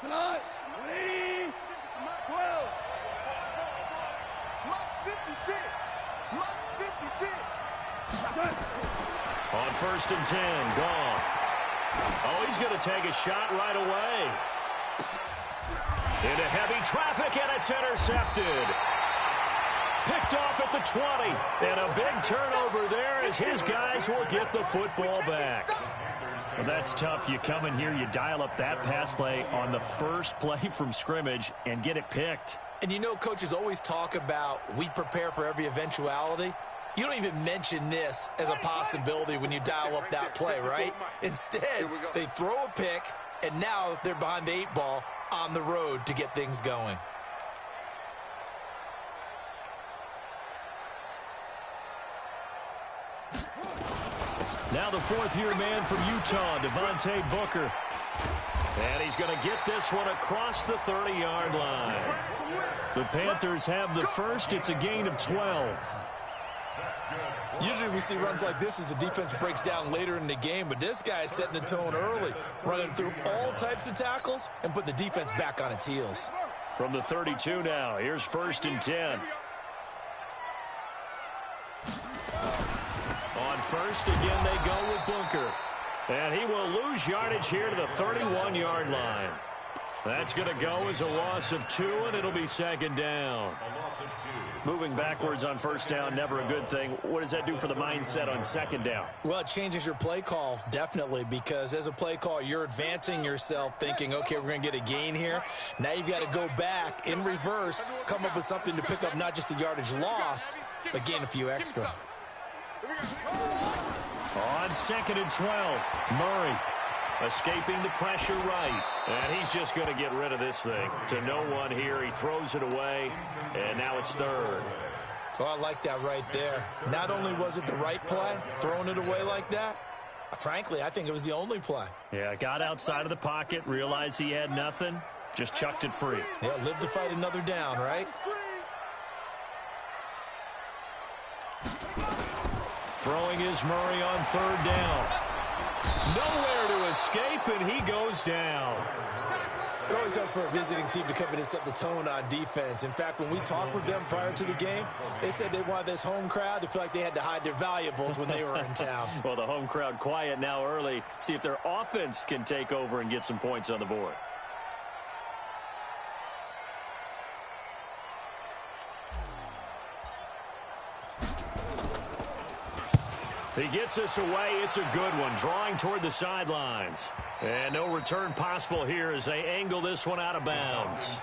Tonight, 180, 12. Mark 56. Mark 56. On 1st and 10, Goff. Oh, he's going to take a shot right away. Into heavy traffic, and it's intercepted. Picked off at the 20. And a big turnover there as his guys will get the football back. Well, that's tough. You come in here, you dial up that pass play on the first play from scrimmage and get it picked. And you know, coaches always talk about we prepare for every eventuality. You don't even mention this as a possibility when you dial up that play, right? Instead, they throw a pick, and now they're behind the 8 ball on the road to get things going. Now the 4th-year man from Utah, Devontae Booker. And he's going to get this one across the 30-yard line. The Panthers have the first. It's a gain of 12. Usually we see runs like this as the defense breaks down later in the game, but this guy is setting the tone early, running through all types of tackles and putting the defense back on its heels. From the 32 now, here's 1st and 10. On 1st, again, they go with Booker. And he will lose yardage here to the 31-yard line. That's going to go as a loss of 2, and it'll be 2nd down. Moving backwards on 1st down, never a good thing. What does that do for the mindset on 2nd down? Well, it changes your play call, definitely, because as a play call, you're advancing yourself thinking, okay, we're going to get a gain here. Now you've got to go back in reverse, come up with something to pick up not just the yardage lost, but gain a few extra. On 2nd and 12, Murray escaping the pressure right. And he's just going to get rid of this thing to no one here. He throws it away, and now it's 3rd. Oh, I like that right there. Not only was it the right play, throwing it away like that, frankly, I think it was the only play. Yeah, got outside of the pocket, realized he had nothing, just chucked it free. Yeah, live to fight another down, right? Throwing is Murray on 3rd down. Nowhere to escape, and he goes down. It always helps for a visiting team to come in and set the tone on defense. In fact, when we talked with them prior to the game, they said they wanted this home crowd to feel like they had to hide their valuables when they were in town. Well, the home crowd quiet now early. See if their offense can take over and get some points on the board. He gets us away. It's a good one, drawing toward the sidelines. And no return possible here as they angle this one out of bounds.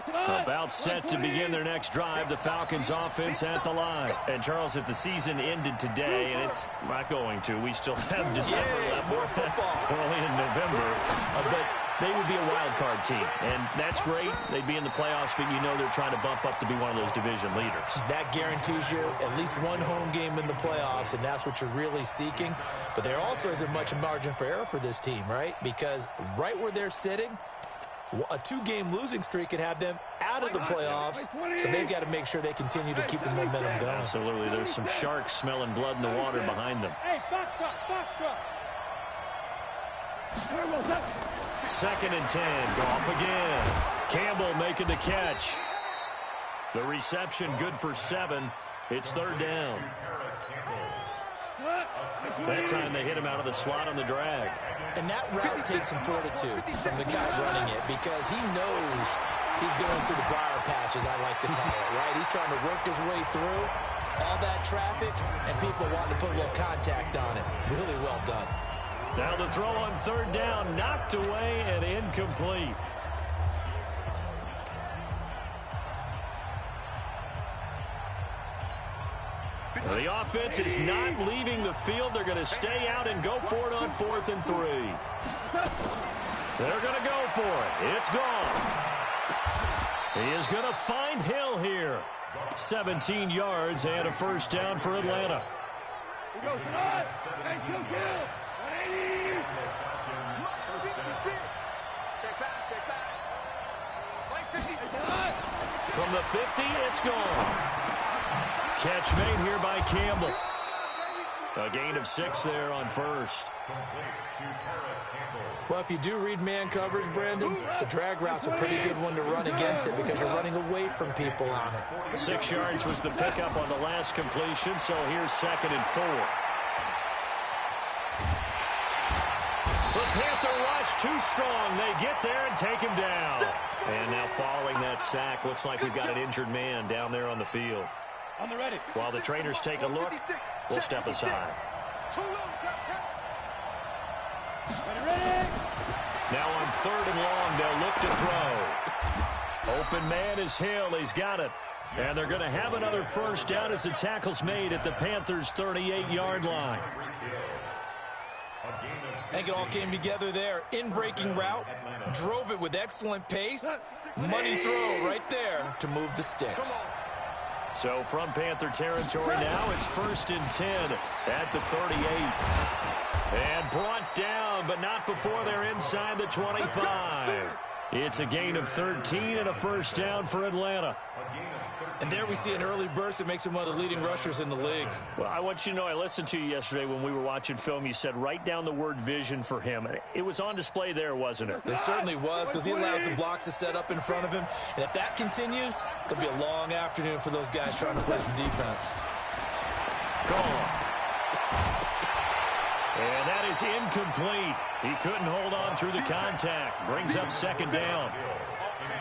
About set to begin their next drive, the Falcons offense at the line. And Charles, if the season ended today, and it's not going to, we still have December left. More football. We're only in November. But they would be a wild card team, and that's great. They'd be in the playoffs, but you know they're trying to bump up to be one of those division leaders. That guarantees you at least one home game in the playoffs, and that's what you're really seeking. But there also isn't much margin for error for this team, right? Because right where they're sitting, a 2-game losing streak could have them out of the playoffs, so they've got to make sure they continue to keep the momentum going. Absolutely. There's some sharks smelling blood in the water behind them. Hey, box truck, box truck. 2nd and 10. Goff again. Campbell making the catch. The reception good for 7. It's 3rd down. That time they hit him out of the slot on the drag. And that route takes some fortitude from the guy running it because he knows he's going through the briar patch, as I like to call it, right? He's trying to work his way through all that traffic and people wanting to put a little contact on it. Really well done. Now the throw on 3rd down, knocked away and incomplete. The offense is not leaving the field. They're going to stay out and go for it on 4th and 3. They're going to go for it. It's gone. He is going to find Hill here. 17 yards and a 1st down for Atlanta. We go tonight. Thank you, Gil. 180. Check back, check back. Like 50. From the 50, it's gone. Catch made here by Campbell. A gain of 6 there on first. Well, if you do read man coverage, Brandon, the drag route's a pretty good one to run against it because you're running away from people on it. 6 yards was the pickup on the last completion, so here's 2nd and 4. The Panther rush too strong. They get there and take him down. And now following that sack, looks like we've got an injured man down there on the field. On the ready. While the trainers take a look, we'll step aside. Ready. Now on 3rd and long, they'll look to throw. Open man is Hill. He's got it. And they're going to have another first down as the tackle's made at the Panthers' 38-yard line. I think it all came together there. In-breaking route, drove it with excellent pace. Money throw right there to move the sticks. So from Panther territory now, it's 1st and 10 at the 38. And brought down, but not before they're inside the 25. It's a gain of 13 and a first down for Atlanta. And there we see an early burst that makes him one of the leading rushers in the league. Well, I want you to know, I listened to you yesterday when we were watching film. You said write down the word vision for him. It was on display there, wasn't it? It certainly was, because he allows the blocks to set up in front of him. And if that continues, it'll be a long afternoon for those guys trying to play some defense. Gone. And that is incomplete. He couldn't hold on through the contact. Brings up 2nd down.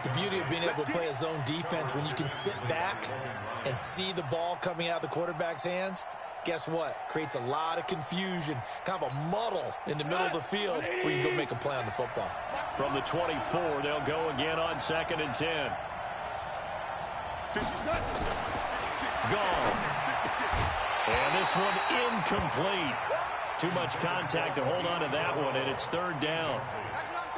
The beauty of being able to play a zone defense when you can sit back and see the ball coming out of the quarterback's hands, guess what? Creates a lot of confusion, kind of a muddle in the middle of the field where you can go make a play on the football. From the 24, they'll go again on 2nd and 10. Gone. And this one incomplete. Too much contact to hold on to that one, and it's 3rd down.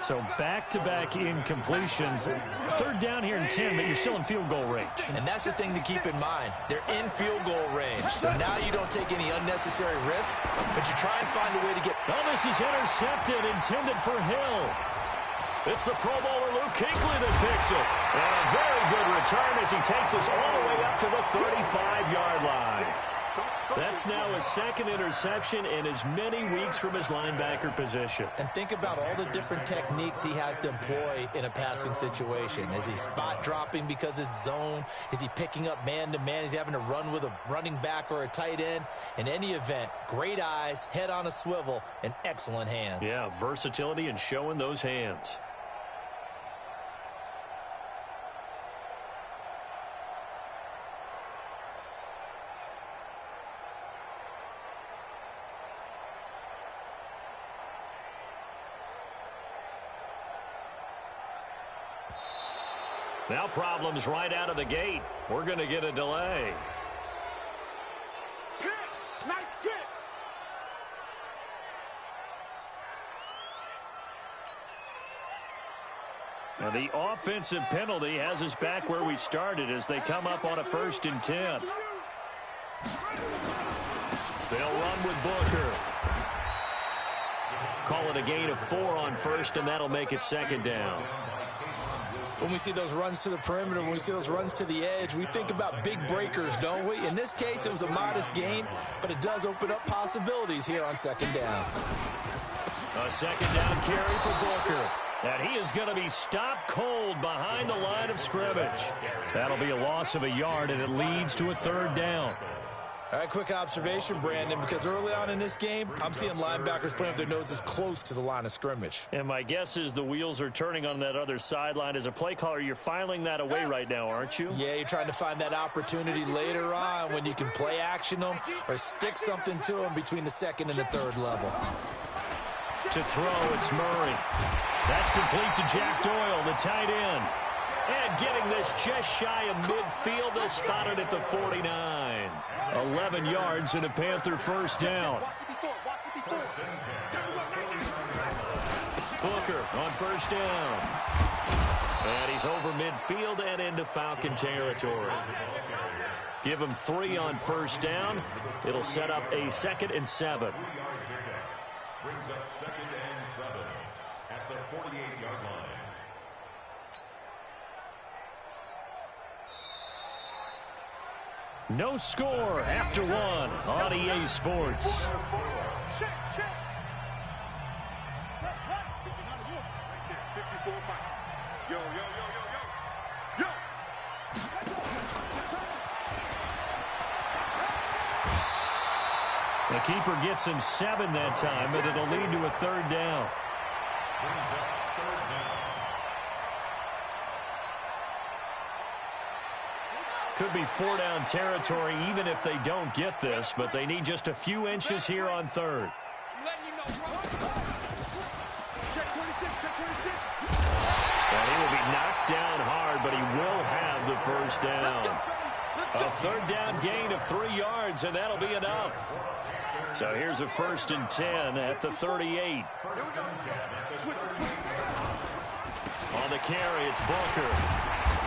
So back-to-back incompletions. 3rd down here in 10, but you're still in field goal range. And that's the thing to keep in mind. They're in field goal range. So now you don't take any unnecessary risks, but you try and find a way to get... Oh, this is intercepted, intended for Hill. It's the Pro Bowler Luke Kuechly that picks it. And a very good return as he takes us all the way up to the 35-yard line. That's now his 2nd interception in as many weeks from his linebacker position. And think about all the different techniques he has to employ in a passing situation. Is he spot dropping because it's zone? Is he picking up man-to-man? Is he having to run with a running back or a tight end? In any event, great eyes, head on a swivel, and excellent hands. Yeah, versatility and showing those hands. Now problems right out of the gate. We're going to get a delay. Pick. Nice pick. Now the offensive penalty has us back where we started as they come up on a 1st and 10. They'll run with Booker. Call it a gain of 4 on 1st, and that'll make it 2nd down. When we see those runs to the perimeter, when we see those runs to the edge, we think about big breakers, don't we? In this case, it was a modest gain, but it does open up possibilities here on 2nd down. A 2nd down carry for Booker. And he is going to be stopped cold behind the line of scrimmage. That'll be a loss of a yard, and it leads to a 3rd down. All right, quick observation, Brandon, because early on in this game, I'm seeing linebackers playing with their noses close to the line of scrimmage. And my guess is the wheels are turning on that other sideline. As a play caller, you're filing that away right now, aren't you? Yeah, you're trying to find that opportunity later on when you can play action them or stick something to them between the 2nd and the 3rd level. To throw, it's Murray. That's complete to Jack Doyle, the tight end. And getting this just shy of midfield, they'll spot it at the 49. 11 yards and a Panther 1st down. Booker on 1st down. And he's over midfield and into Falcon territory. Give him 3 on 1st down. It'll set up a 2nd and 7. Brings up 2nd and 7 at the 48-yard line. No score after one on EA Sports. Check, check. Yo, yo, yo, yo, yo. Yo. The keeper gets him 7 that time, but it'll lead to a third down. Could be 4-down territory even if they don't get this, but they need just a few inches here on third. And he will be knocked down hard, but he will have the first down. A third down gain of 3 yards, and that'll be enough. So here's a 1st and 10 at the 38. On the carry, it's Booker.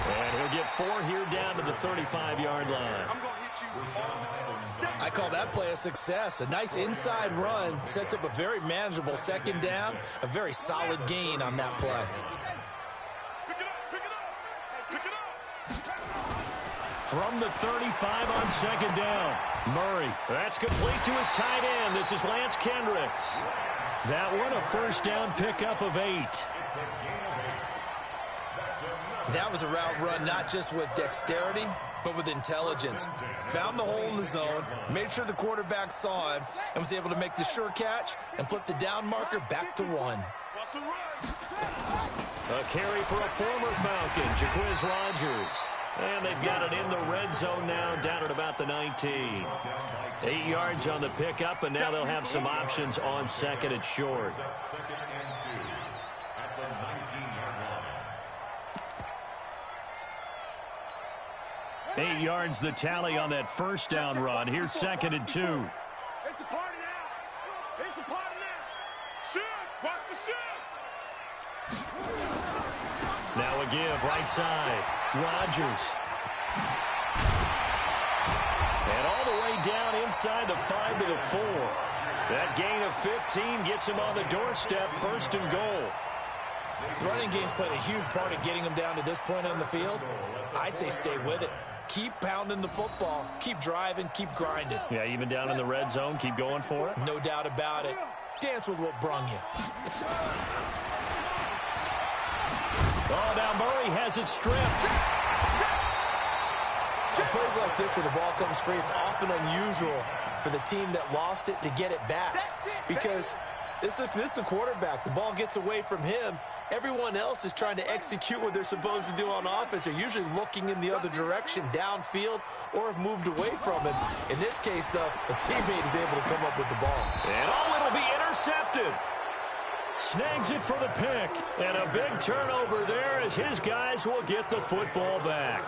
And he'll get 4 here down to the 35-yard line. I call that play a success. A nice inside run sets up a very manageable second down. A very solid gain on that play. From the 35 on second down. Murray. That's complete to his tight end. This is Lance Kendricks. That one a first down pickup of 8. That was a route run not just with dexterity, but with intelligence. Found the hole in the zone, made sure the quarterback saw him, and was able to make the sure catch and flip the down marker back to 1. A carry for a former Falcon, Jaquiz Rogers. And they've got it in the red zone now, down at about the 19. 8 yards on the pickup, and now they'll have some options on second and short. 8 yards the tally on that first down run. Here's 2nd and 2. It's a party now. It's a party now. Shoot. Watch the shoot. Now a give right side. Rodgers. And all the way down inside the 5 to the 4. That gain of 15 gets him on the doorstep, 1st and goal. The running game's played a huge part in getting him down to this point on the field. I say stay with it. Keep pounding the football. Keep driving. Keep grinding. Yeah, even down in the red zone, keep going for it. No doubt about it. Dance with what brung you. Oh, now Murray has it stripped. On plays like this where the ball comes free, it's often unusual for the team that lost it to get it back. Because this is the quarterback. The ball gets away from him. Everyone else is trying to execute what they're supposed to do on offense. They're usually looking in the other direction, downfield, or have moved away from him. In this case, though, the teammate is able to come up with the ball. And it'll be intercepted. Snags it for the pick. And a big turnover there as his guys will get the football back.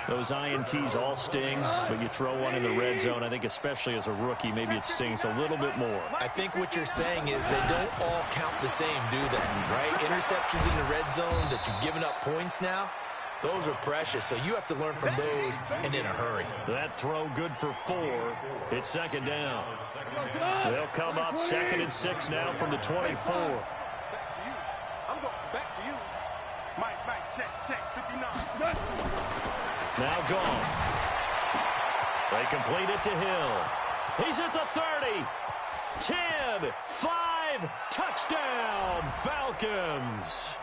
Those INTs all sting, but you throw one in the red zone, I think especially as a rookie, maybe it stings a little bit more. I think what you're saying is they don't all count the same, do they? Right? Interceptions in the red zone that you've given up points now, those are precious. So you have to learn from those and in a hurry. That throw good for 4. It's 2nd down. They'll come up 2nd and 6 now from the 24. Back to you. I'm going back to you. Mike, check, 59. Now gone. They complete it to Hill. He's at the 30. 10, 5, touchdown, Falcons.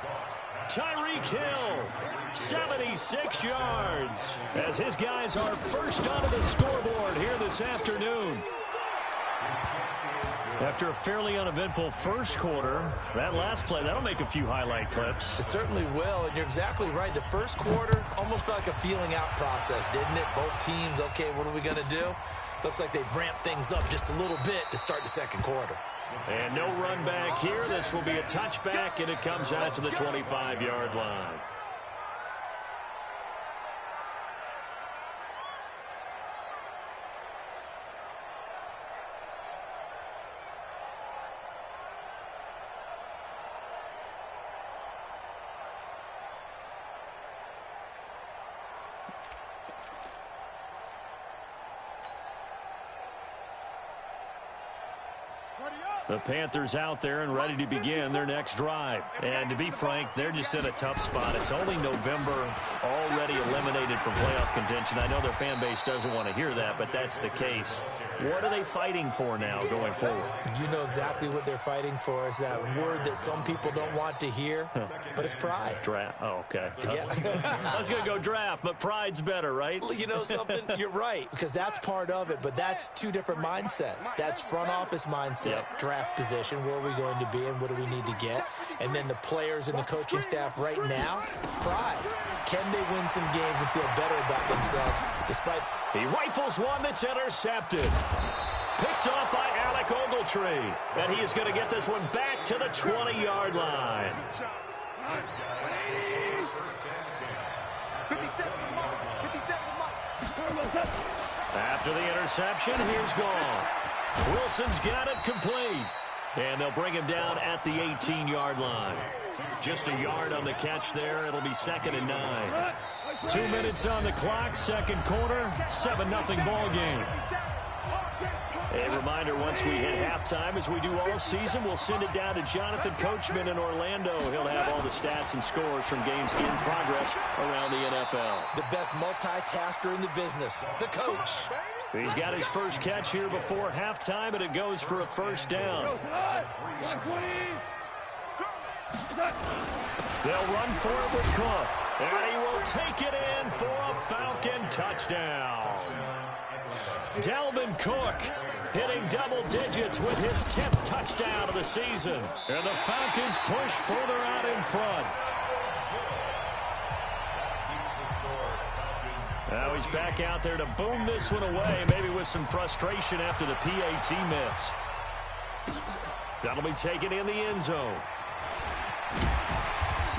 Tyreek Hill, 76 yards, as his guys are first onto the scoreboard here this afternoon. After a fairly uneventful first quarter, that last play, that'll make a few highlight clips. It certainly will, and you're exactly right. The first quarter almost felt like a feeling out process, didn't it? Both teams, okay, what are we going to do? Looks like they ramped things up just a little bit to start the second quarter. And no run back here. This will be a touchback, and it comes out to the 25-yard line. The Panthers out there and ready to begin their next drive. And to be frank, they're just in a tough spot. It's only November, already eliminated from playoff contention. I know their fan base doesn't want to hear that, but that's the case. What are they fighting for now going forward? You know exactly what they're fighting for. Is that word that some people don't want to hear, but it's pride. Draft. Oh, okay. Yeah. I was going to go draft, but pride's better, right? You know something? You're right, because that's part of it, but that's two different mindsets. That's front office mindset, draft position, where are we going to be and what do we need to get? And then the players and the coaching staff right now, pride. Can they win some games and feel better about themselves despite... He rifles one that's intercepted. Picked off by Alec Ogletree. And he is going to get this one back to the 20-yard line. After the interception, here's Goff. Wilson's got it complete. And they'll bring him down at the 18-yard line. Just a yard on the catch there. It'll be 2nd and 9. 2 minutes on the clock, second quarter, 7-0 ball game. A reminder, once we hit halftime, as we do all season, we'll send it down to Jonathan Coachman in Orlando. He'll have all the stats and scores from games in progress around the NFL. The best multitasker in the business, the coach. He's got his first catch here before halftime, and it goes for a first down. They'll run for it with Cook, and he will take it in for a Falcon touchdown. Dalvin Cook hitting double digits with his 10th touchdown of the season, and the Falcons push further out in front. Now he's back out there to boom this one away, maybe with some frustration after the PAT miss. That'll be taken in the end zone.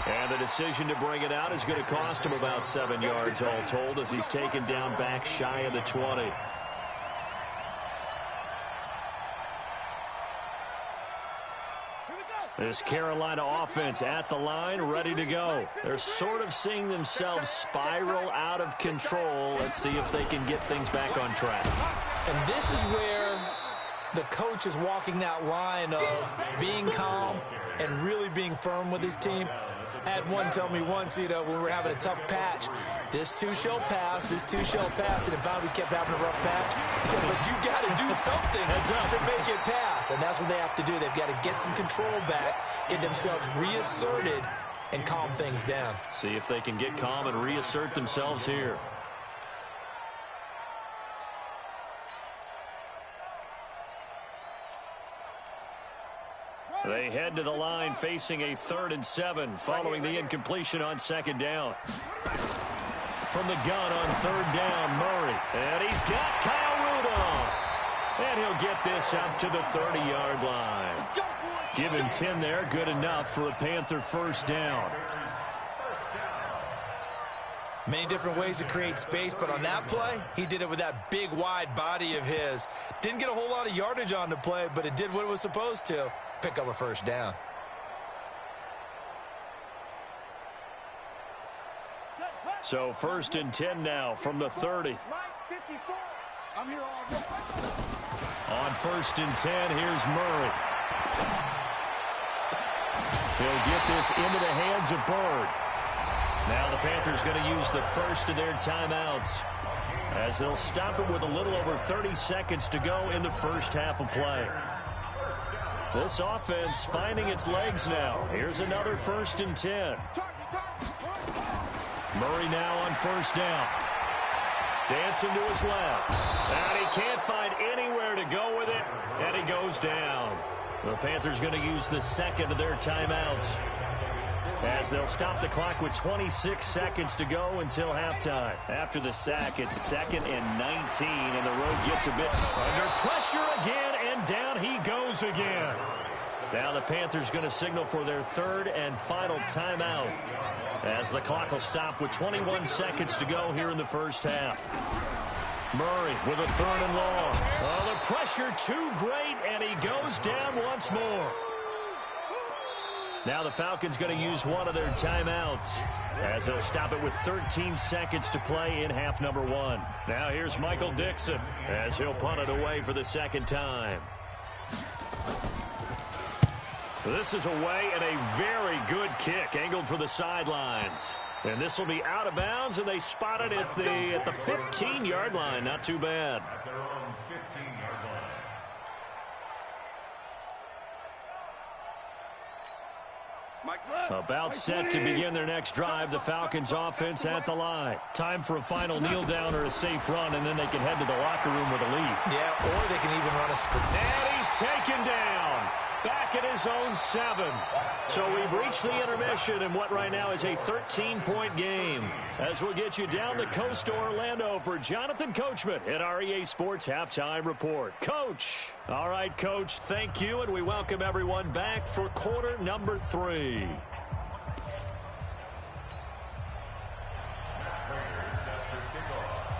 And the decision to bring it out is going to cost him about 7 yards all told, as he's taken down back shy of the 20. This Carolina offense at the line, ready to go. They're sort of seeing themselves spiral out of control. Let's see if they can get things back on track. And this is where the coach is walking that line of being calm and really being firm with his team. I had one tell me once, when we were having a tough patch, this too shall pass, this too shall pass, and finally we kept having a rough patch. He said, but you got to do something to make it pass, and that's what they have to do. They've got to get some control back, get themselves reasserted, and calm things down. See if they can get calm and reassert themselves here. They head to the line facing a 3rd and 7 following the incompletion on 2nd down. From the gun on 3rd down, Murray. And he's got Kyle Rudolph. And he'll get this up to the 30-yard line. Give him 10 there, good enough for a Panther first down. Many different ways to create space, but on that play, he did it with that big, wide body of his. Didn't get a whole lot of yardage on the play, but it did what it was supposed to. Pick up a first down. So 1st and 10 now from the 30. On 1st and 10, here's Murray. He'll get this into the hands of Bird. Now the Panthers going to use the first of their timeouts, as they'll stop it with a little over 30 seconds to go in the first half of play. This offense finding its legs now. Here's another 1st and 10. Murray now on 1st down. Dancing to his left. And he can't find anywhere to go with it, and he goes down. The Panthers going to use the second of their timeouts, as they'll stop the clock with 26 seconds to go until halftime. After the sack, it's 2nd and 19, and the road gets a bit under pressure again, and down he goes again. Now the Panthers going to signal for their 3rd and final timeout, as the clock will stop with 21 seconds to go here in the first half. Murray with a 3rd and long. Oh, the pressure too great, and he goes down once more. Now the Falcons going to use one of their timeouts, as they'll stop it with 13 seconds to play in half number 1. Now here's Michael Dixon, as he'll punt it away for the 2nd time. This is away and a very good kick angled for the sidelines. And this will be out of bounds, and they spot it at the 15-yard line. Not too bad. At their own 15-yard line. About set to begin their next drive. The Falcons offense at the line. Time for a final kneel down or a safe run, and then they can head to the locker room with a lead. Yeah, or they can even run a screen. And he's taken down. Back at his own 7. So we've reached the intermission in what right now is a 13-point game. As we'll get you down the coast to Orlando for Jonathan Coachman at our EA Sports Halftime Report. Coach. All right, Coach, thank you, and we welcome everyone back for quarter number 3.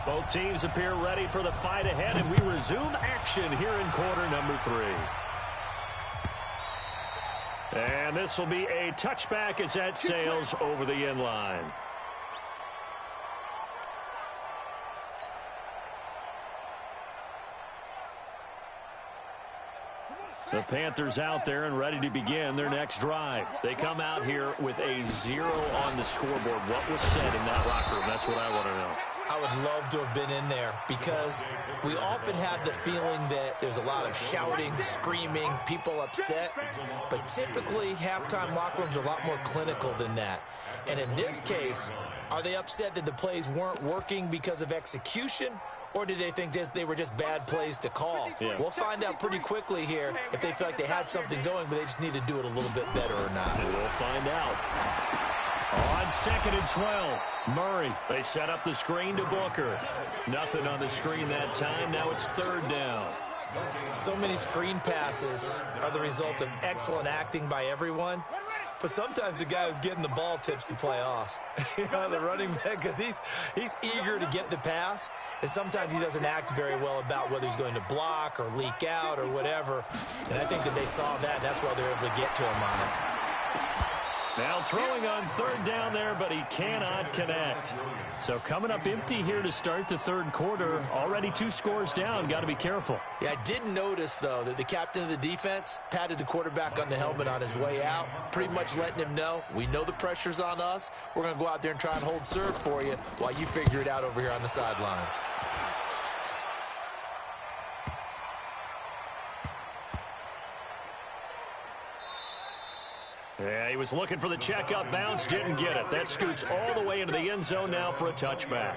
Both teams appear ready for the fight ahead, and we resume action here in quarter number 3. And this will be a touchback as that sails over the end line. The Panthers out there and ready to begin their next drive. They come out here with a 0 on the scoreboard. What was said in that locker room? That's what I want to know. I would love to have been in there because we often have the feeling that there's a lot of shouting, screaming, people upset. But typically, halftime locker rooms are a lot more clinical than that. And in this case, are they upset that the plays weren't working because of execution? Or did they think they were just bad plays to call? Yeah. We'll find out pretty quickly here if they feel like they had something going, but they just need to do it a little bit better or not. We'll find out. On 2nd and 12, Murray. They set up the screen to Booker. Nothing on the screen that time. Now it's 3rd down. So many screen passes are the result of excellent acting by everyone. But sometimes the guy who's getting the ball tips the play off. The running back, because he's eager to get the pass. And sometimes he doesn't act very well about whether he's going to block or leak out or whatever. And I think that they saw that, and that's why they're able to get to him on it. Now throwing on 3rd down there, but he cannot connect. So coming up empty here to start the 3rd quarter. Already 2 scores down. Got to be careful. Yeah, I did notice, though, that the captain of the defense patted the quarterback on the helmet on his way out, pretty much letting him know, we know the pressure's on us. We're going to go out there and try and hold serve for you while you figure it out over here on the sidelines. Yeah, he was looking for the checkup bounce, didn't get it. That scoots all the way into the end zone now for a touchback.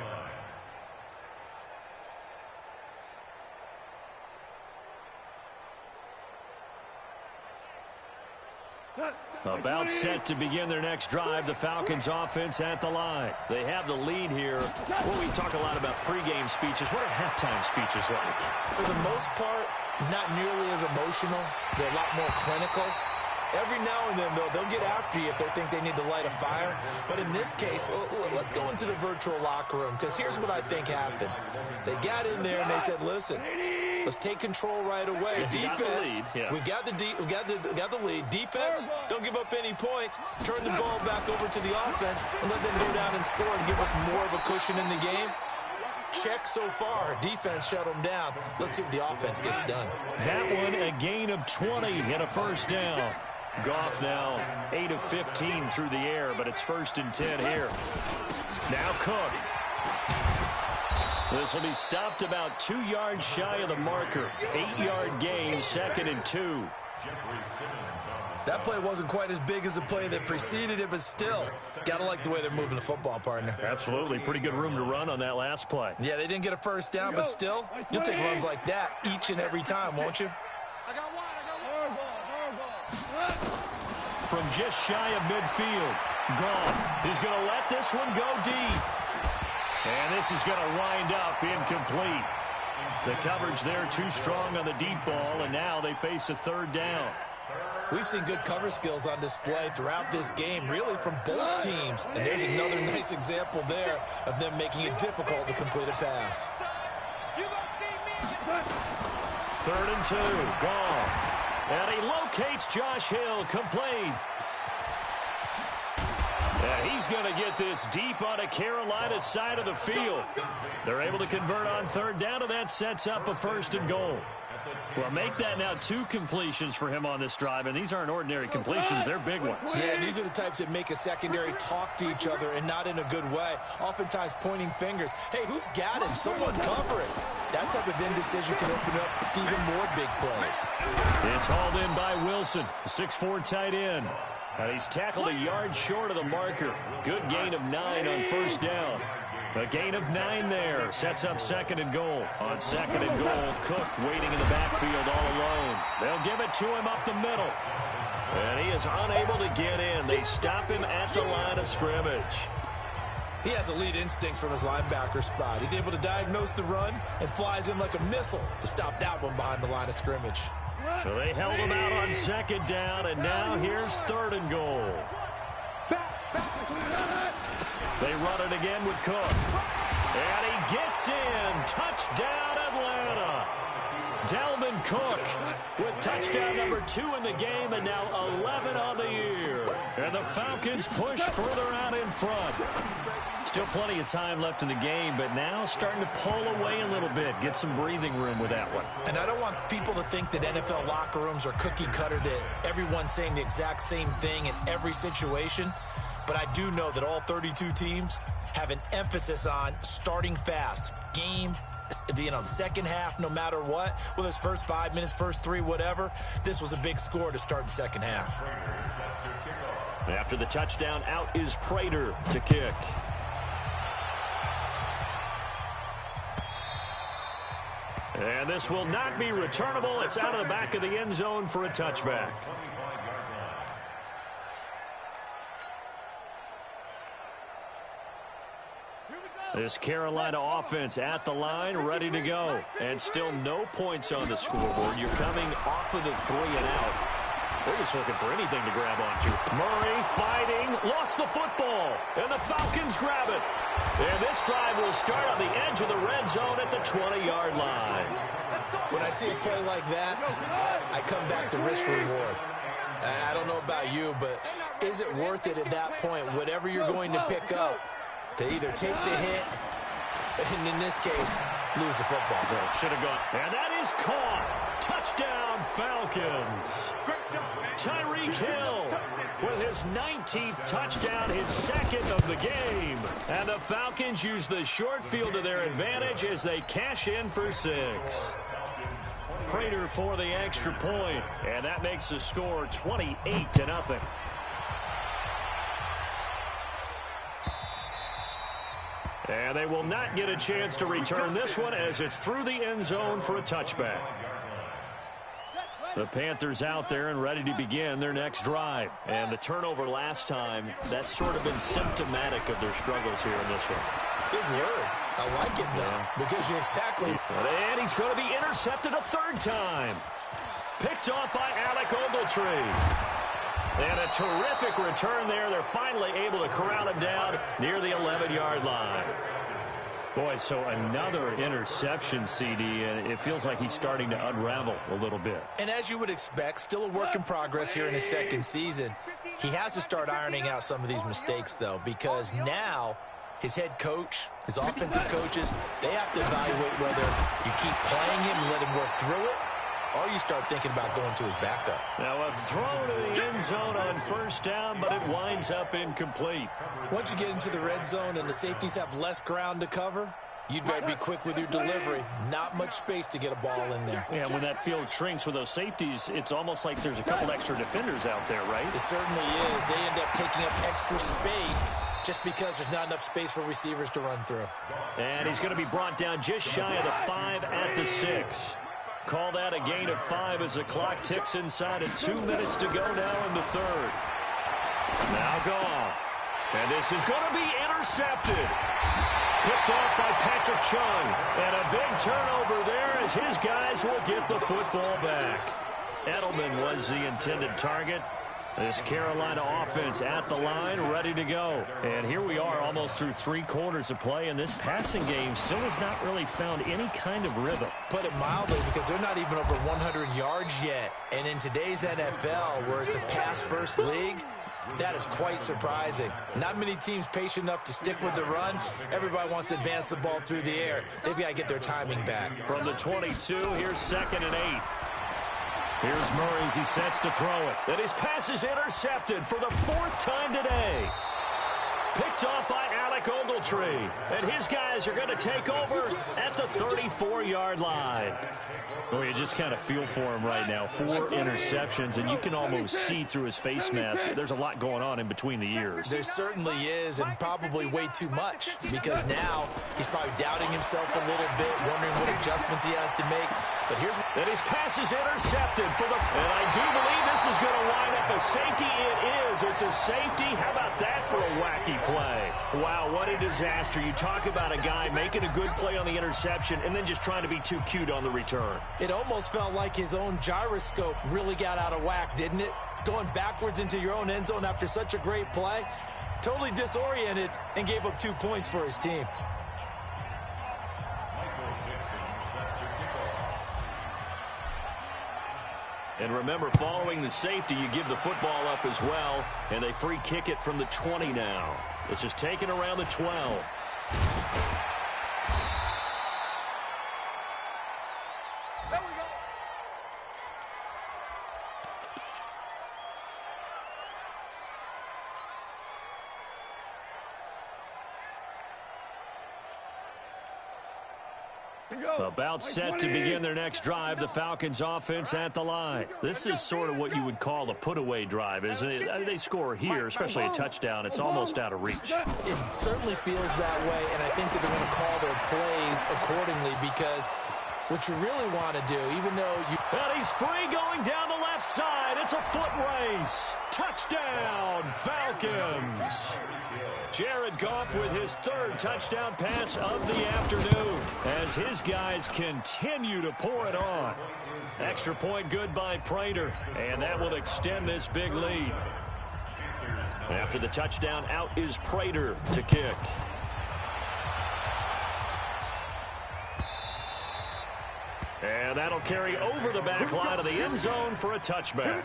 About set to begin their next drive, the Falcons offense at the line. They have the lead here. Well, we talk a lot about pregame speeches. What are halftime speeches like? For the most part, not nearly as emotional. They're a lot more clinical. Every now and then, though, they'll get after you if they think they need to light a fire. But in this case, let's go into the virtual locker room, because here's what I think happened. They got in there and they said, listen, let's take control right away. Defense, we got the lead. Defense, don't give up any points. Turn the ball back over to the offense and let them go down and score and give us more of a cushion in the game. Check so far. Defense shut them down. Let's see what the offense gets done. That one, a gain of 20 and a 1st down. Goff now 8 of 15 through the air, but it's 1st and 10 here. Now Cook. This will be stopped about 2 yards shy of the marker. 8-yard gain, 2nd and 2. That play wasn't quite as big as the play that preceded it, but still, gotta like the way they're moving the football, partner. Absolutely. Pretty good room to run on that last play. Yeah, they didn't get a 1st down, but still, you'll take runs like that each and every time, won't you? From just shy of midfield, Goff is going to let this one go deep. And this is going to wind up incomplete. The coverage there too strong on the deep ball, and now they face a 3rd down. We've seen good cover skills on display throughout this game, really from both teams. And there's another nice example there of them making it difficult to complete a pass. 3rd and 2, Goff. And he locates Josh Hill, complete. Yeah, he's going to get this deep on a Carolina side of the field. They're able to convert on 3rd down, and that sets up a 1st and goal. Well, make that now 2 completions for him on this drive, and these aren't ordinary completions. They're big ones. Yeah, and these are the types that make a secondary talk to each other and not in a good way. Oftentimes pointing fingers. Hey, who's got him? Someone cover it. That type of indecision can open up even more big plays. It's hauled in by Wilson, 6'4" tight end. And he's tackled a yard short of the marker. Good gain of 9 on first down. A gain of 9 there. Sets up 2nd and goal. On 2nd and goal, Cook waiting in the backfield all alone. They'll give it to him up the middle. And he is unable to get in. They stop him at the line of scrimmage. He has elite instincts from his linebacker spot. He's able to diagnose the run and flies in like a missile to stop that one behind the line of scrimmage. So they held him out on 2nd down, and now here's 3rd and goal. They run it again with Cook. And he gets in. Touchdown, Atlanta. Dalvin Cook with touchdown number 2 in the game, and now 11 on the year. And the Falcons push further out in front. Still plenty of time left in the game, but now starting to pull away a little bit. Get some breathing room with that one. And I don't want people to think that NFL locker rooms are cookie cutter, that everyone's saying the exact same thing in every situation. But I do know that all 32 teams have an emphasis on starting fast. Game, the second half, no matter what. Whether it's first 5 minutes, first 3, whatever. This was a big score to start the second half. After the touchdown, out is Prater to kick. And this will not be returnable. It's out of the back of the end zone for a touchback. This Carolina offense at the line, ready to go. And still no points on the scoreboard. You're coming off of the 3 and out. They're just looking for anything to grab onto. Murray fighting, lost the football, and the Falcons grab it. And this drive will start on the edge of the red zone at the 20-yard line. When I see a play like that, I come back to risk reward. I don't know about you, but is it worth it at that point, whatever you're going to pick up, to either take the hit, and in this case, lose the football? Should have gone. And that is caught. Touchdown, Falcons. Tyreek Hill with his 19th touchdown, his 2nd of the game. And the Falcons use the short field to their advantage as they cash in for 6. Prater for the extra point, and that makes the score 28-0. And they will not get a chance to return this one as it's through the end zone for a touchback. The Panthers out there and ready to begin their next drive. And the turnover last time, that's sort of been symptomatic of their struggles here in this one. Big word. I like it, though, because you're exactly... And he's going to be intercepted a 3rd time. Picked off by Alec Ogletree. And a terrific return there. They're finally able to corral him down near the 11-yard line. Boy, so another interception, CD, and it feels like he's starting to unravel a little bit. And as you would expect, still a work in progress here in his 2nd season. He has to start ironing out some of these mistakes, though, because now his head coach, his offensive coaches, they have to evaluate whether you keep playing him and let him work through it, or you start thinking about going to his backup. Now a throw to the end zone on first down, but it winds up incomplete. Once you get into the red zone and the safeties have less ground to cover, you'd better be quick with your delivery. Not much space to get a ball in there. Yeah, when that field shrinks with those safeties, it's almost like there's a couple extra defenders out there, right? It certainly is. They end up taking up extra space just because there's not enough space for receivers to run through. And he's going to be brought down just shy of the 5 at the 6. Call that a gain of 5 as the clock ticks inside of 2 minutes to go now in the 3rd. Now Goff. And this is going to be intercepted. Picked off by Patrick Chung. And a big turnover there as his guys will get the football back. Edelman was the intended target. This Carolina offense at the line, ready to go. And here we are almost through 3 quarters of play, and this passing game still has not really found any kind of rhythm. Put it mildly, because they're not even over 100 yards yet. And in today's NFL, where it's a pass-first league, That is quite surprising. Not many teams patient enough to stick with the run. Everybody wants to advance the ball through the air. They've got to get their timing back. From the 22, here's 2nd and 8. Here's Murray as he sets to throw it. And his pass is intercepted for the 4th time today. Picked off by Alec Ogletree. And his guys are going to take over at the 34-yard line. Oh, you just kind of feel for him right now. 4 interceptions, and you can almost see through his face mask. There's a lot going on in between the ears. There certainly is, and probably way too much, because now he's probably doubting himself a little bit, wondering what adjustments he has to make. But here's... And his pass is intercepted for the... And I do believe this is going to wind up a safety. It is. It's a safety. How about that for a wacky play? Wow, what a disaster. You talk about a guy making a good play on the interception and then just trying to be too cute on the return. It almost felt like his own gyroscope really got out of whack, didn't it? Going backwards into your own end zone after such a great play. Totally disoriented and gave up 2 points for his team. And remember, following the safety, you give the football up as well, and they free kick it from the 20 now. It's just taken around the 12. There we go. About set to begin their next drive, the Falcons offense at the line. This is sort of what you would call a put-away drive, isn't it? They score here, especially a touchdown. It's almost out of reach. It certainly feels that way, and I think that they're going to call their plays accordingly, because what you really want to do, even though you... And he's free going down the left side. It's a foot race. Touchdown, Falcons. Jared Goff with his 3rd touchdown pass of the afternoon as his guys continue to pour it on. Extra point good by Prater, and that will extend this big lead. After the touchdown, out is Prater to kick. And that'll carry over the back line of the end zone for a touchback.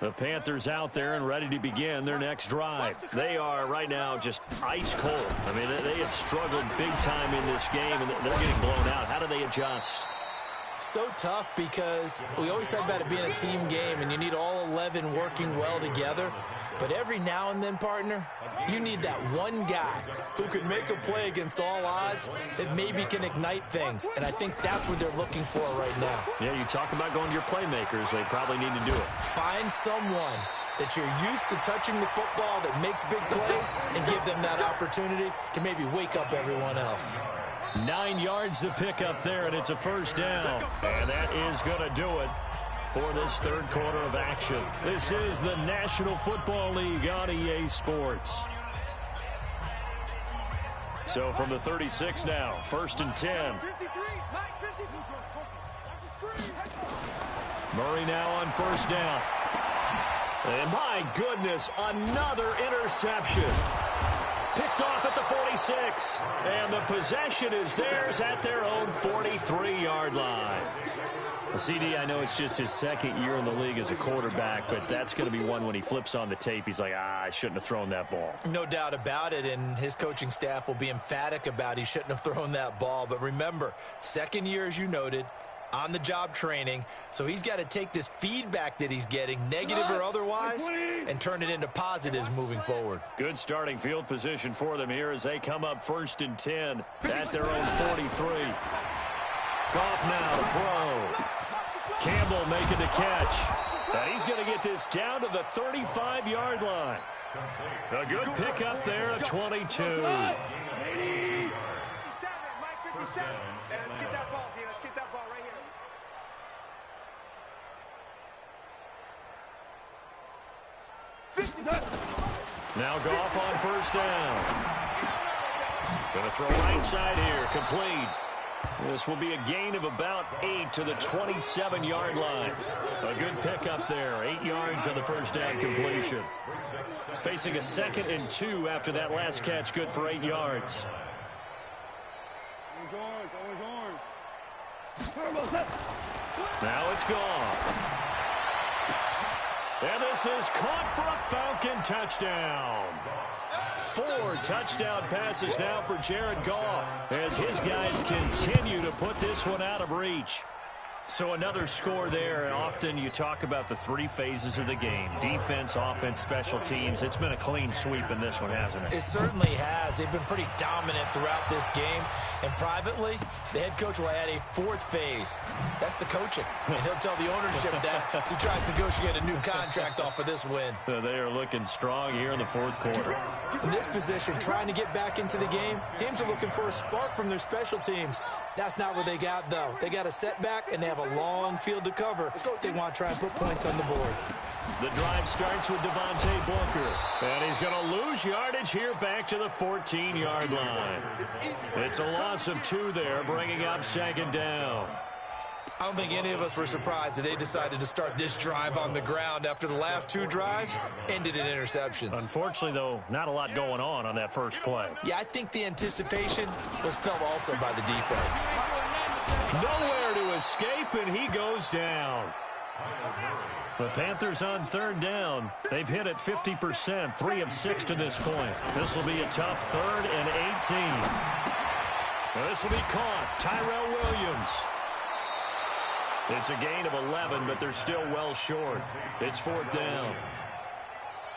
The Panthers out there and ready to begin their next drive. They are right now just ice cold. I mean, they have struggled big time in this game, and they're getting blown out. How do they adjust? So tough, because we always talk about it being a team game, and you need all 11 working well together. But every now and then, partner, you need that one guy who could make a play against all odds that maybe can ignite things. And I think that's what they're looking for right now. Yeah, you talk about going to your playmakers. They probably need to do it. Find someone that you're used to touching the football that makes big plays and give them that opportunity to maybe wake up everyone else. 9 yards to pick up there, and it's a 1st down. And that is going to do it for this 3rd quarter of action. This is the National Football League on EA Sports. So from the 36 now, 1st and 10. Murray now on 1st down. And my goodness, another interception. Picked off at the 46. And the possession is theirs at their own 43-yard line. Well, CD, I know it's just his 2nd year in the league as a quarterback, but that's going to be one when he flips on the tape. He's like, I shouldn't have thrown that ball. No doubt about it, and his coaching staff will be emphatic about he shouldn't have thrown that ball. But remember, 2nd year, as you noted, on-the-job training, so he's got to take this feedback that he's getting, negative or otherwise, and turn it into positives moving forward. Good starting field position for them here as they come up 1st and 10 at their own 43. Goff now to throw. Campbell making the catch. And he's going to get this down to the 35-yard line. A good pickup there at 22. 57, Mike 57. Let's get that ball here. Let's get that ball right here. Now Goff on 1st down. Going to throw right side here. Complete. This will be a gain of about 8 to the 27-yard line. A good pickup there. 8 yards on the 1st down completion. Facing a 2nd and 2 after that last catch. Good for 8 yards. Now it's gone. And this is caught for a Falcon touchdown. 4 touchdown passes now for Jared Goff as his guys continue to put this one out of reach. So another score there, and often you talk about the 3 phases of the game. Defense, offense, special teams. It's been a clean sweep in this one, hasn't it? It certainly has. They've been pretty dominant throughout this game. And privately, the head coach will add a 4th phase. That's the coaching. And he'll tell the ownership that as he tries to negotiate a new contract off of this win. They are looking strong here in the 4th quarter. In this position, trying to get back into the game, teams are looking for a spark from their special teams. That's not what they got, though. They got a setback, and they have a long field to cover if they want to try and put points on the board. The drive starts with Devontae Booker, and he's going to lose yardage here back to the 14-yard line. It's a loss of 2 there, bringing up 2nd down. I don't think any of us were surprised that they decided to start this drive on the ground after the last 2 drives ended in interceptions. Unfortunately, though, not a lot going on that first play. Yeah, I think the anticipation was felt also by the defense. Nowhere to escape, and he goes down. The Panthers on 3rd down. They've hit it 50%, 3 of 6 to this point. This will be a tough 3rd and 18. This will be caught. Tyrell Williams. It's a gain of 11, but they're still well short. It's 4th down.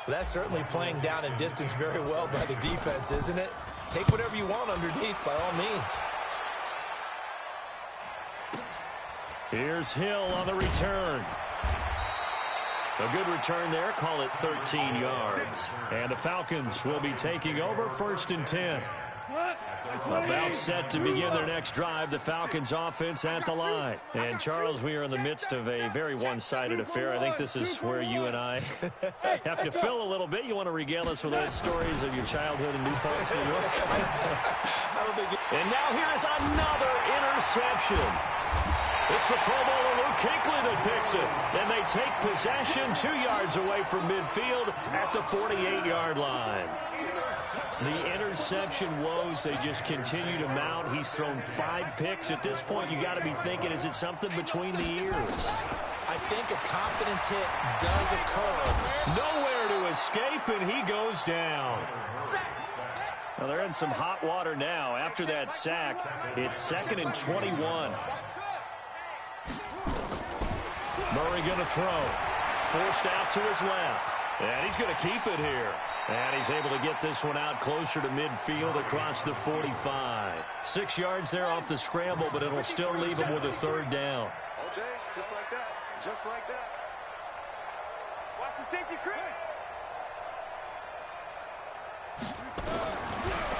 Well, that's certainly playing down and distance very well by the defense, isn't it? Take whatever you want underneath, by all means. Here's Hill on the return. A good return there. Call it 13 yards. And the Falcons will be taking over 1st and 10. About set to begin their next drive. The Falcons offense at the line. And Charles, we are in the midst of a very one-sided affair. I think this is where you and I have to fill a little bit. You want to regale us with old stories of your childhood in New Paltz, New York? And now here is another interception. It's the Pro Bowler Luke Kuechly that picks it. And they take possession 2 yards away from midfield at the 48-yard line. The interception woes, they just continue to mount. He's thrown 5 picks. At this point, you got to be thinking, is it something between the ears? I think a confidence hit does occur. Nowhere to escape, and he goes down. Well, they're in some hot water now. After that sack, it's 2nd and 21. Murray going to throw. Forced out to his left. And he's going to keep it here. And he's able to get this one out closer to midfield across the 45. 6 yards there off the scramble, but it'll still leave him with a 3rd down. All day, just like that. Just like that. Watch the safety, Chris.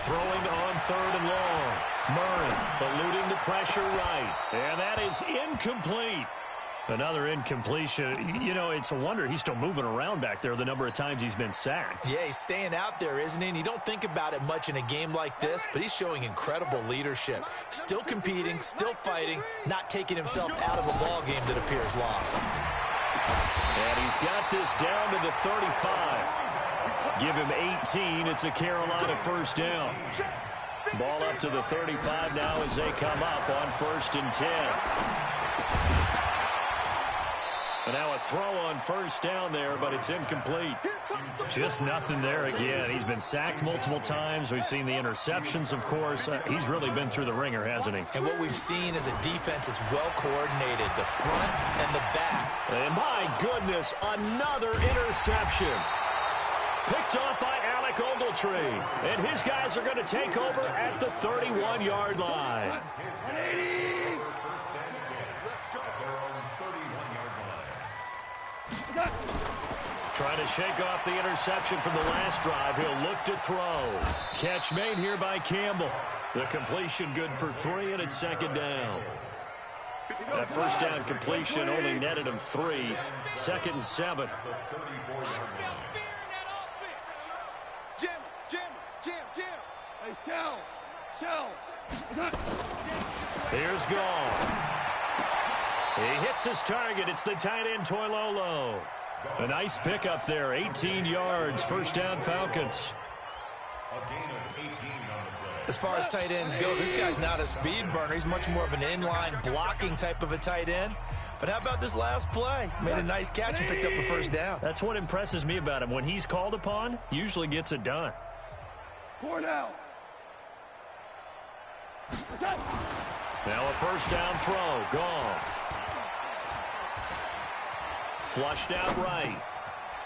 Throwing on 3rd and long. Murray eluding the pressure right. And that is incomplete. Another incompletion. You know, it's a wonder he's still moving around back there the number of times he's been sacked. Yeah, he's staying out there, isn't he? And you don't think about it much in a game like this, but he's showing incredible leadership. Still competing, still fighting, not taking himself out of a ball game that appears lost. And he's got this down to the 35. Give him 18. It's a Carolina 1st down. Ball up to the 35 now as they come up on 1st and 10. And now a throw on 1st down there, but it's incomplete. Just nothing there again. He's been sacked multiple times. We've seen the interceptions, of course. He's really been through the ringer, hasn't he? And what we've seen is a defense is well coordinated, the front and the back. And my goodness, another interception. Picked off by Alec Ogletree. And his guys are going to take over at the 31-yard line. Trying to shake off the interception from the last drive. He'll look to throw. Catch made here by Campbell. The completion good for 3, and it's 2nd down. That 1st down completion only netted him 3. 2nd and 7. Jim. Hey, Shell. Here's Gall. He hits his target. It's the tight end, Toilolo. A nice pickup there, 18 yards, 1st down Falcons. As far as tight ends go, this guy's not a speed burner. He's much more of an inline blocking type of a tight end. But how about this last play? Made a nice catch and picked up a first down. That's what impresses me about him. When he's called upon, usually gets it done. 4 down. Now a first down throw. Gone. Flushed out right.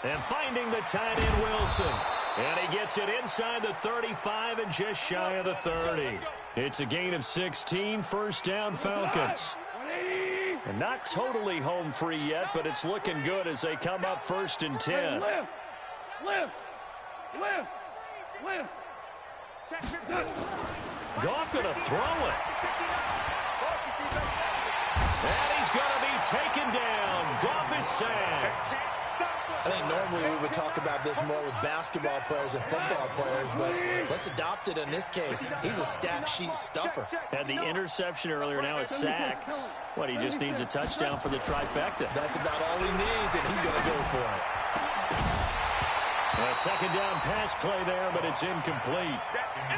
And finding the tight end, Wilson. And he gets it inside the 35 and just shy of the 30. It's a gain of 16. First down, Falcons. And not totally home free yet, but it's looking good as they come up 1st and 10. Lift. Goff going to throw it. And he's going to be taken down. Goff is sacked. I think normally we would talk about this more with basketball players and football players, but let's adopt it in this case. He's a stat sheet stuffer. Had the interception earlier, now a sack. What, he just needs a touchdown for the trifecta. That's about all he needs, and he's going to go for it. A second down pass play there, but it's incomplete.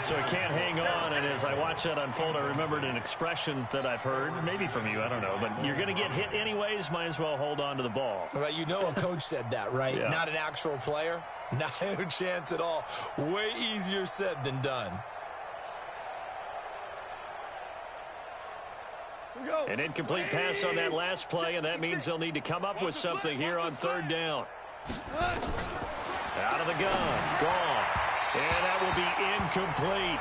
So he can't hang on, and as I watch that unfold, I remembered an expression that I've heard, maybe from you, I don't know, but you're going to get hit anyways, might as well hold on to the ball. Well, you know a coach said that, right? Yeah. Not an actual player. Not a chance at all. Way easier said than done. An incomplete pass on that last play, and that means they'll need to come up with something here on 3rd down. Out of the gun, gone. And that will be incomplete.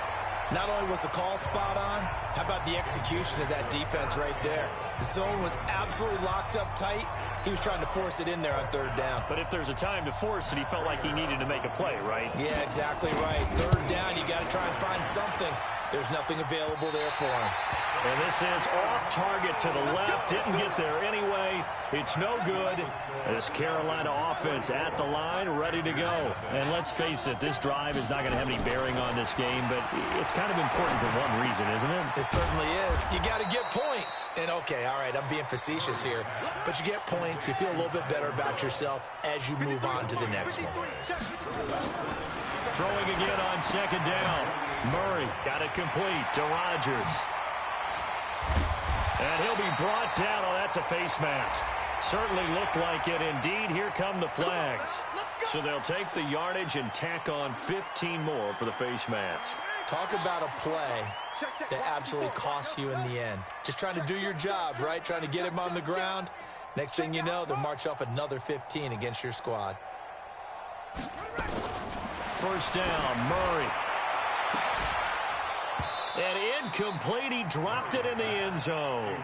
Not only was the call spot on, how about the execution of that defense right there? The zone was absolutely locked up tight. He was trying to force it in there on 3rd down. But if there's a time to force it, he felt like he needed to make a play, right? Yeah, exactly right. 3rd down, you got to try and find something. There's nothing available there for him. And this is off target to the left. Didn't get there anyway. It's no good. This Carolina offense at the line, ready to go. And let's face it, this drive is not going to have any bearing on this game, but it's kind of important for one reason, isn't it? It certainly is. You got to get points. And, okay, all right, I'm being facetious here. But you get points. You feel a little bit better about yourself as you move on to the next one. Throwing again on 2nd down. Murray got it complete to Rodgers. And he'll be brought down. Oh, that's a face mask. Certainly looked like it. Indeed, here come the flags. So they'll take the yardage and tack on 15 more for the face mask. Talk about a play that absolutely costs you in the end. Just trying to do your job, right? Trying to get him on the ground. Next thing you know, they'll march off another 15 against your squad. First down, Murray. And incomplete. He dropped it in the end zone.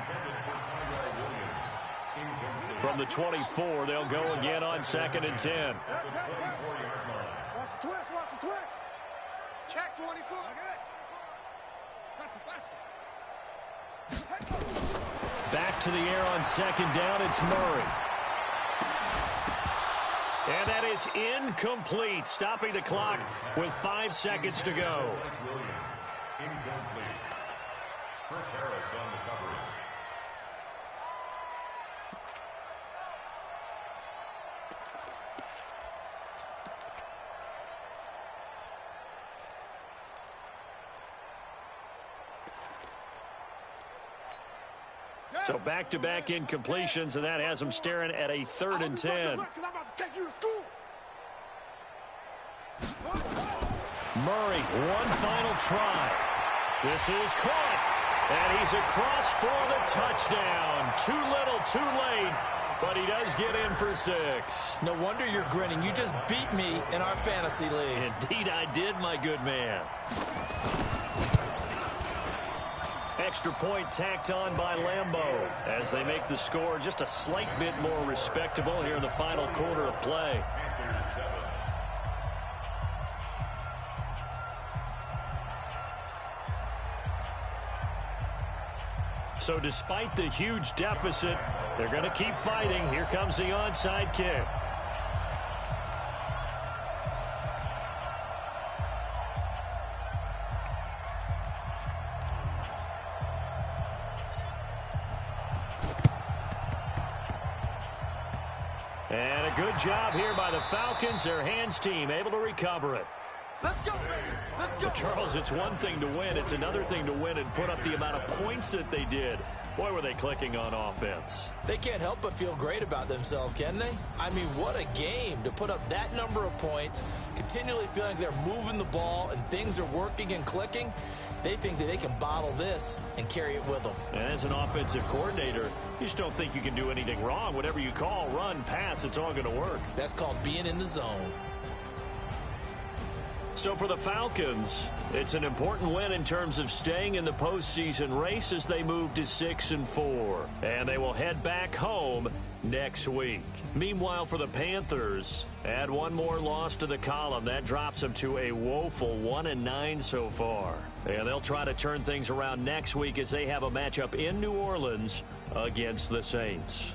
From the 24, they'll go again on 2nd and 10. Watch the twist. Check 24. Back to the air on 2nd down. It's Murray. And that is incomplete, stopping the clock with 5 seconds to go. Incomplete. Chris Harris on the coverage. So back-to-back incompletions, and that has them staring at a 3rd and 10. Murray, one final try. This is caught, and he's across for the touchdown. Too little, too late, but he does get in for 6. No wonder you're grinning. You just beat me in our fantasy league. Indeed I did, my good man. Extra point tacked on by Lambeau as they make the score just a slight bit more respectable here in the final quarter of play. So despite the huge deficit, they're going to keep fighting. Here comes the onside kick. And a good job here by the Falcons, their hands team, able to recover it. Let's go. But Charles, it's one thing to win. It's another thing to win and put up the amount of points that they did. Boy, were they clicking on offense. They can't help but feel great about themselves, can they? I mean, what a game to put up that number of points, continually feeling they're moving the ball and things are working and clicking. They think that they can bottle this and carry it with them. And as an offensive coordinator, you just don't think you can do anything wrong. Whatever you call, run, pass, it's all going to work. That's called being in the zone. So for the Falcons, it's an important win in terms of staying in the postseason race as they move to 6-4. And they will head back home next week. Meanwhile, for the Panthers, add one more loss to the column. That drops them to a woeful 1-9 so far. And they'll try to turn things around next week as they have a matchup in New Orleans against the Saints.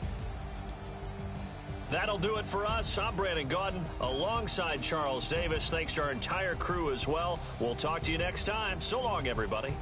That'll do it for us. I'm Brandon Gaudin alongside Charles Davis. Thanks to our entire crew as well. We'll talk to you next time. So long, everybody.